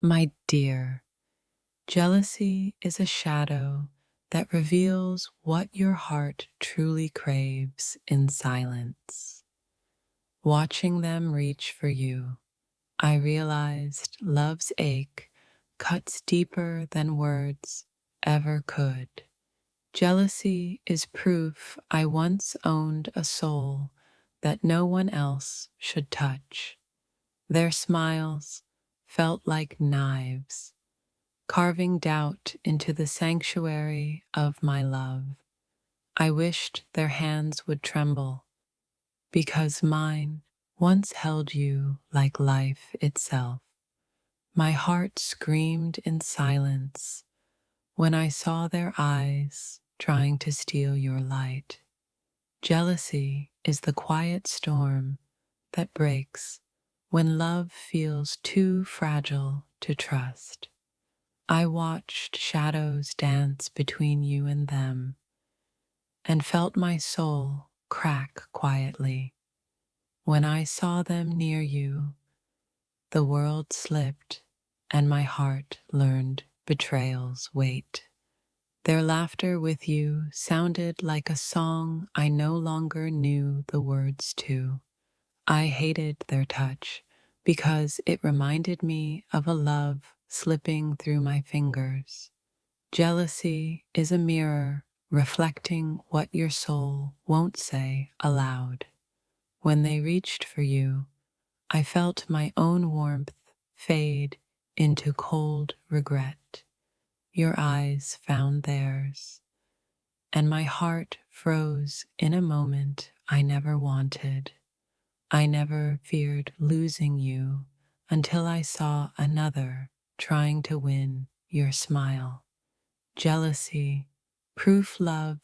My dear, jealousy is a shadow that reveals what your heart truly craves in silence. Watching them reach for you, I realized love's ache cuts deeper than words ever could. Jealousy is proof I once owned a soul that no one else should touch. Their smiles felt like knives, carving doubt into the sanctuary of my love. I wished their hands would tremble, because mine once held you like life itself. My heart screamed in silence when I saw their eyes trying to steal your light. Jealousy is the quiet storm that breaks when love feels too fragile to trust. I watched shadows dance between you and them and felt my soul crack quietly. When I saw them near you, the world slipped and my heart learned betrayal's weight. Their laughter with you sounded like a song I no longer knew the words to. I hated their touch because it reminded me of a love slipping through my fingers. Jealousy is a mirror reflecting what your soul won't say aloud. When they reached for you, I felt my own warmth fade into cold regret. Your eyes found theirs, and my heart froze in a moment I never wanted. I never feared losing you until I saw another trying to win your smile. Jealousy, proof love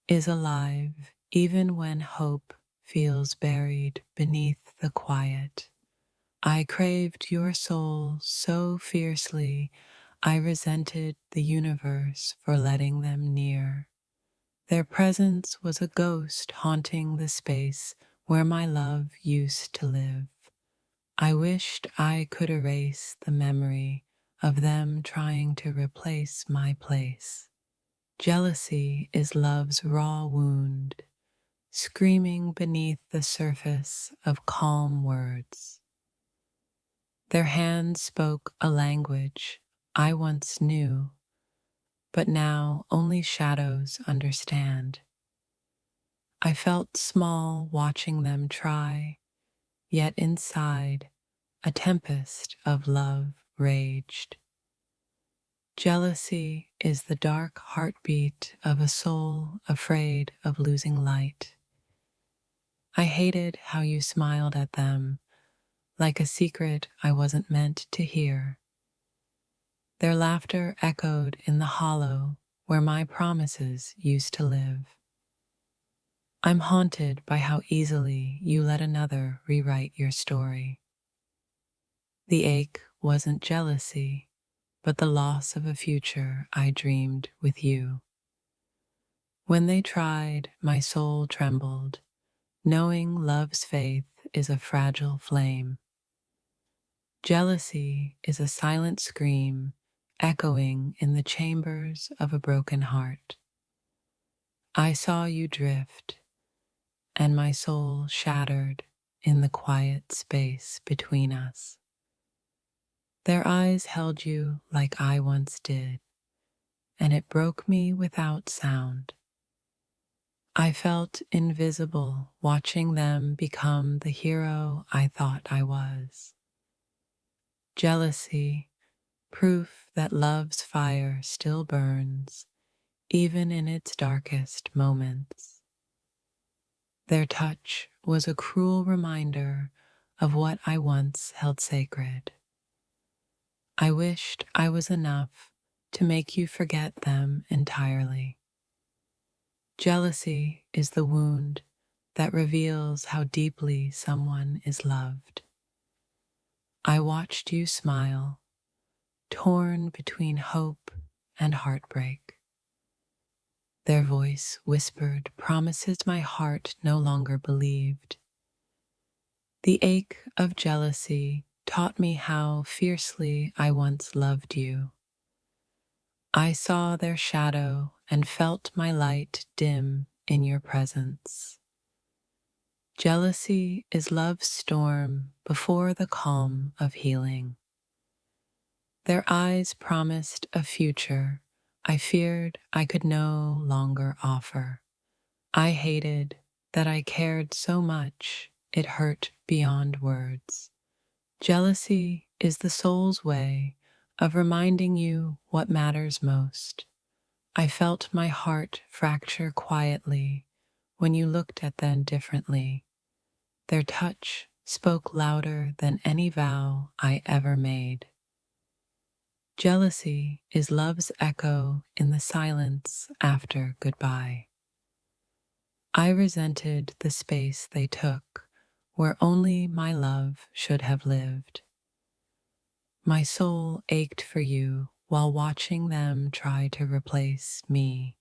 is alive even when hope feels buried beneath the quiet. I craved your soul so fiercely, I resented the universe for letting them near. Their presence was a ghost haunting the space where my love used to live. I wished I could erase the memory of them trying to replace my place. Jealousy is love's raw wound, screaming beneath the surface of calm words. Their hands spoke a language I once knew, but now only shadows understand. I felt small watching them try, yet inside, a tempest of love raged. Jealousy is the dark heartbeat of a soul afraid of losing light. I hated how you smiled at them, like a secret I wasn't meant to hear. Their laughter echoed in the hollow where my promises used to live. I'm haunted by how easily you let another rewrite your story. The ache wasn't jealousy, but the loss of a future I dreamed with you. When they tried, my soul trembled, knowing love's faith is a fragile flame. Jealousy is a silent scream echoing in the chambers of a broken heart. I saw you drift, and my soul shattered in the quiet space between us. Their eyes held you like I once did, and it broke me without sound. I felt invisible watching them become the hero I thought I was. Jealousy, proof that love's fire still burns, even in its darkest moments. Their touch was a cruel reminder of what I once held sacred. I wished I was enough to make you forget them entirely. Jealousy is the wound that reveals how deeply someone is loved. I watched you smile, torn between hope and heartbreak. Their voice whispered promises my heart no longer believed. The ache of jealousy taught me how fiercely I once loved you. I saw their shadow and felt my light dim in your presence. Jealousy is love's storm before the calm of healing. Their eyes promised a future I feared I could no longer offer. I hated that I cared so much it hurt beyond words. Jealousy is the soul's way of reminding you what matters most. I felt my heart fracture quietly when you looked at them differently. Their touch spoke louder than any vow I ever made. Jealousy is love's echo in the silence after goodbye. I resented the space they took where only my love should have lived. My soul ached for you while watching them try to replace me.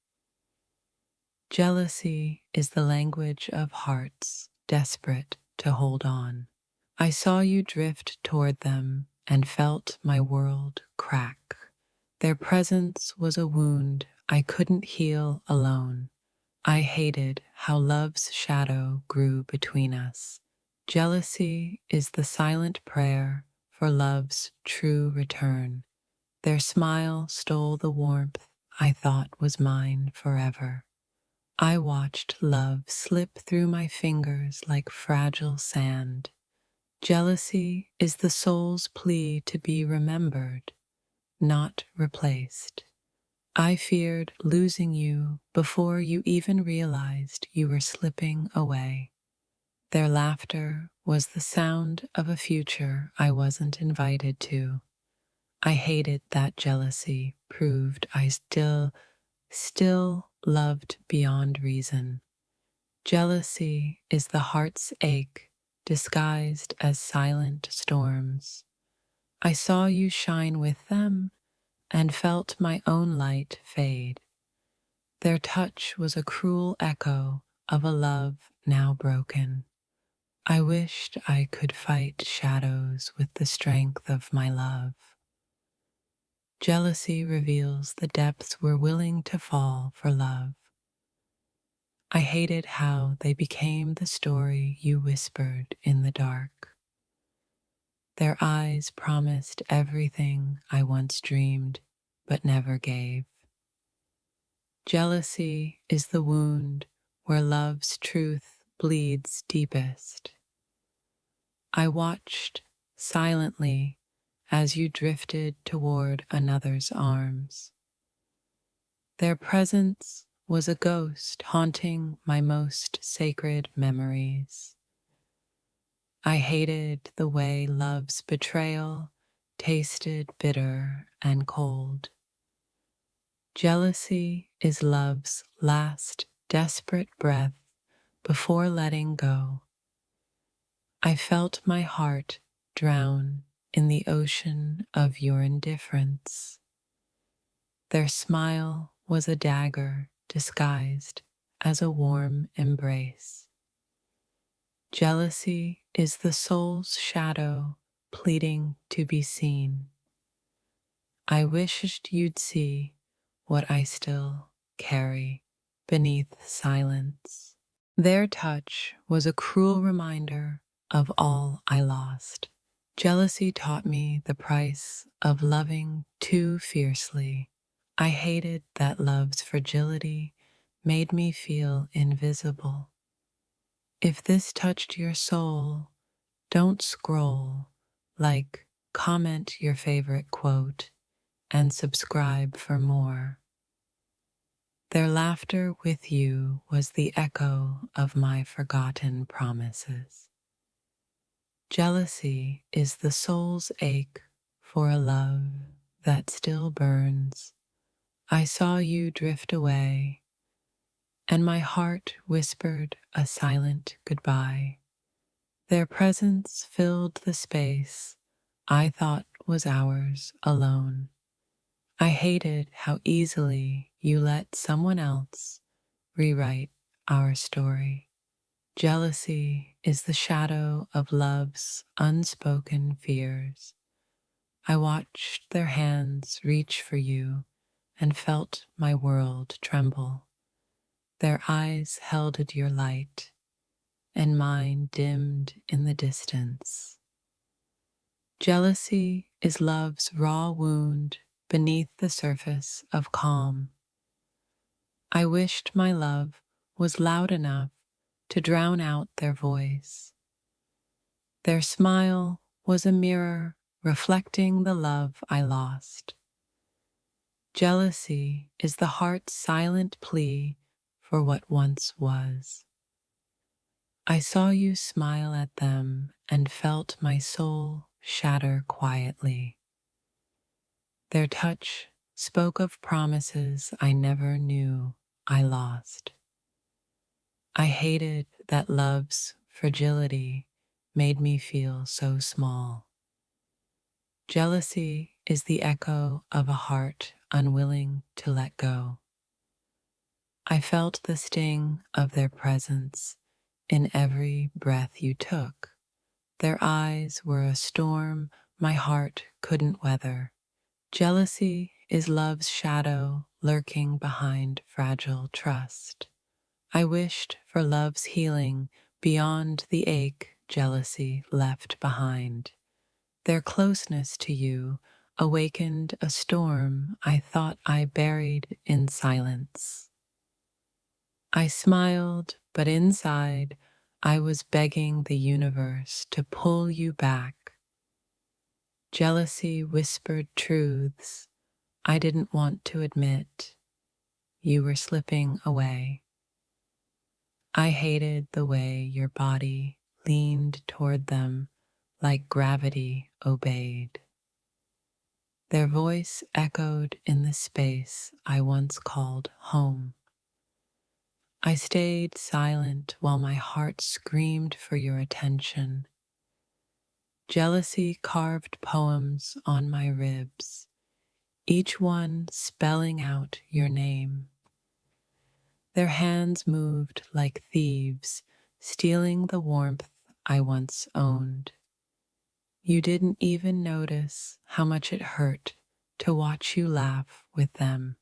Jealousy is the language of hearts desperate to hold on. I saw you drift toward them and felt my world crack. Their presence was a wound I couldn't heal alone. I hated how love's shadow grew between us. Jealousy is the silent prayer for love's true return. Their smile stole the warmth I thought was mine forever. I watched love slip through my fingers like fragile sand. Jealousy is the soul's plea to be remembered, not replaced. I feared losing you before you even realized you were slipping away. Their laughter was the sound of a future I wasn't invited to. I hated that jealousy proved I still loved beyond reason. Jealousy is the heart's ache disguised as silent storms. I saw you shine with them and felt my own light fade. Their touch was a cruel echo of a love now broken. I wished I could fight shadows with the strength of my love. Jealousy reveals the depths we're willing to fall for love. I hated how they became the story you whispered in the dark. Their eyes promised everything I once dreamed but never gave. Jealousy is the wound where love's truth bleeds deepest. I watched silently as you drifted toward another's arms. Their presence was a ghost haunting my most sacred memories. I hated the way love's betrayal tasted bitter and cold. Jealousy is love's last desperate breath before letting go. I felt my heart drown in the ocean of your indifference. Their smile was a dagger disguised as a warm embrace. Jealousy is the soul's shadow pleading to be seen. I wished you'd see what I still carry beneath silence. Their touch was a cruel reminder of all I lost. Jealousy taught me the price of loving too fiercely. I hated that love's fragility made me feel invisible. If this touched your soul, don't scroll, like, comment your favorite quote, and subscribe for more. Their laughter with you was the echo of my forgotten promises. Jealousy is the soul's ache for a love that still burns. I saw you drift away, and my heart whispered a silent goodbye. Their presence filled the space I thought was ours alone. I hated how easily you let someone else rewrite our story. Jealousy is the shadow of love's unspoken fears. I watched their hands reach for you and felt my world tremble. Their eyes held at your light, and mine dimmed in the distance. Jealousy is love's raw wound beneath the surface of calm. I wished my love was loud enough to drown out their voice. Their smile was a mirror reflecting the love I lost. Jealousy is the heart's silent plea for what once was. I saw you smile at them and felt my soul shatter quietly. Their touch spoke of promises I never knew I lost. I hated that love's fragility made me feel so small. Jealousy is the echo of a heart unwilling to let go. I felt the sting of their presence in every breath you took. Their eyes were a storm my heart couldn't weather. Jealousy is love's shadow lurking behind fragile trust. I wished for love's healing beyond the ache jealousy left behind. Their closeness to you awakened a storm I thought I buried in silence. I smiled, but inside I was begging the universe to pull you back. Jealousy whispered truths I didn't want to admit. You were slipping away. I hated the way your body leaned toward them like gravity obeyed. Their voice echoed in the space I once called home. I stayed silent while my heart screamed for your attention. Jealousy carved poems on my ribs, each one spelling out your name. Their hands moved like thieves, stealing the warmth I once owned. You didn't even notice how much it hurt to watch you laugh with them.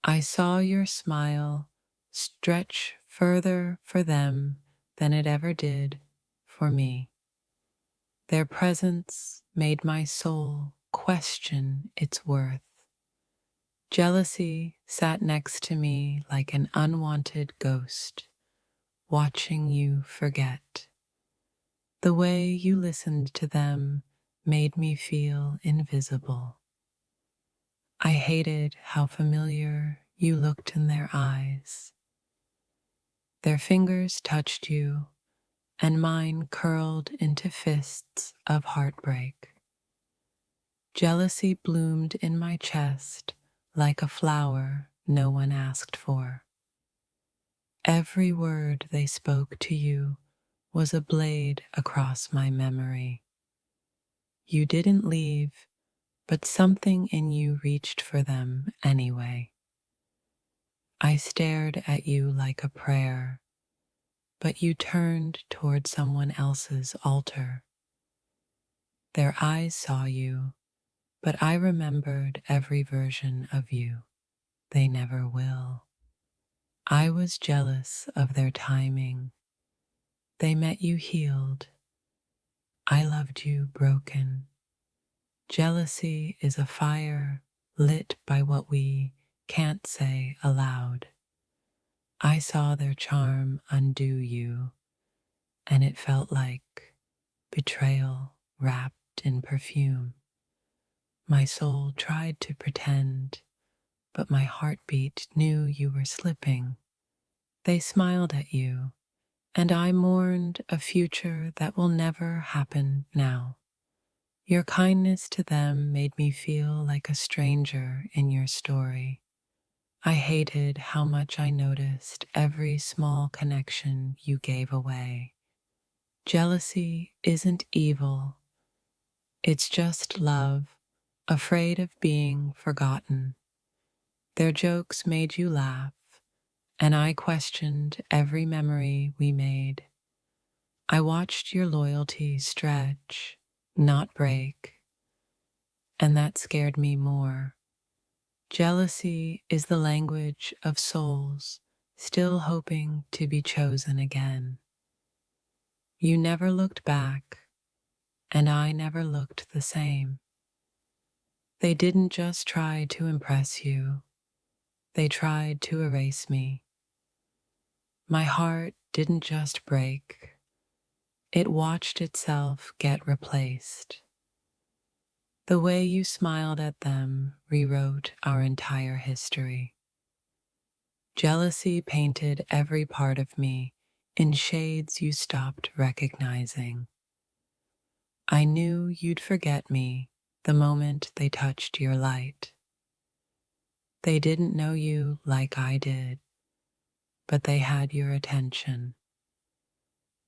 I saw your smile stretch further for them than it ever did for me. Their presence made my soul question its worth. Jealousy sat next to me like an unwanted ghost, watching you forget. The way you listened to them made me feel invisible. I hated how familiar you looked in their eyes. Their fingers touched you, and mine curled into fists of heartbreak. Jealousy bloomed in my chest like a flower no one asked for. Every word they spoke to you was a blade across my memory. You didn't leave, but something in you reached for them anyway. I stared at you like a prayer, but you turned toward someone else's altar. Their eyes saw you, but I remembered every version of you. They never will. I was jealous of their timing. They met you healed. I loved you broken. Jealousy is a fire lit by what we can't say aloud. I saw their charm undo you, and it felt like betrayal wrapped in perfume. My soul tried to pretend, but my heartbeat knew you were slipping. They smiled at you, and I mourned a future that will never happen now. Your kindness to them made me feel like a stranger in your story. I hated how much I noticed every small connection you gave away. Jealousy isn't evil, it's just love, afraid of being forgotten. Their jokes made you laugh, and I questioned every memory we made. I watched your loyalty stretch, not break, and that scared me more. Jealousy is the language of souls still hoping to be chosen again. You never looked back, and I never looked the same. They didn't just try to impress you, they tried to erase me. My heart didn't just break, it watched itself get replaced. The way you smiled at them rewrote our entire history. Jealousy painted every part of me in shades you stopped recognizing. I knew you'd forget me the moment they touched your light. They didn't know you like I did, but they had your attention.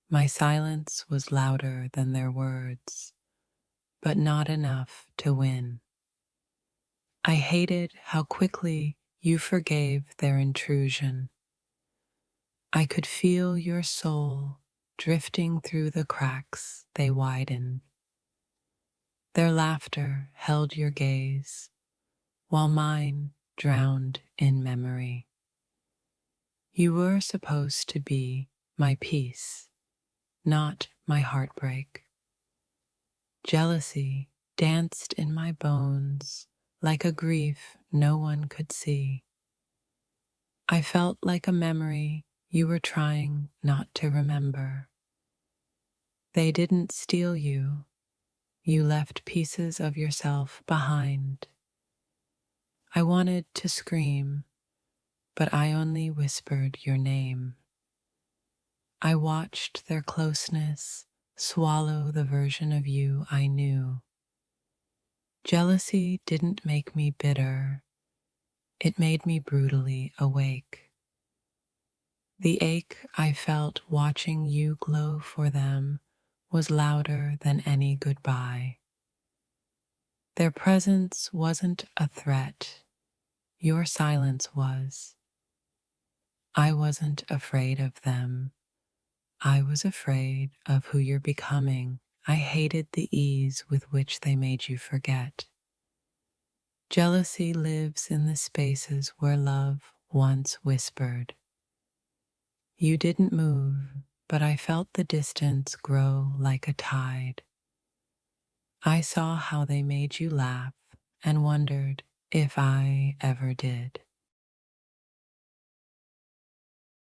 My silence was louder than their words, but not enough to win. I hated how quickly you forgave their intrusion. I could feel your soul drifting through the cracks they widened. Their laughter held your gaze, while mine drowned in memory. You were supposed to be my peace, not my heartbreak. Jealousy danced in my bones like a grief no one could see. I felt like a memory you were trying not to remember. They didn't steal you, you left pieces of yourself behind. I wanted to scream, but I only whispered your name. I watched their closeness swallow the version of you I knew. Jealousy didn't make me bitter, it made me brutally awake. The ache I felt watching you glow for them was louder than any goodbye. Their presence wasn't a threat, your silence was. I wasn't afraid of them, I was afraid of who you're becoming. I hated the ease with which they made you forget. Jealousy lives in the spaces where love once whispered. You didn't move, but I felt the distance grow like a tide. I saw how they made you laugh and wondered if I ever did.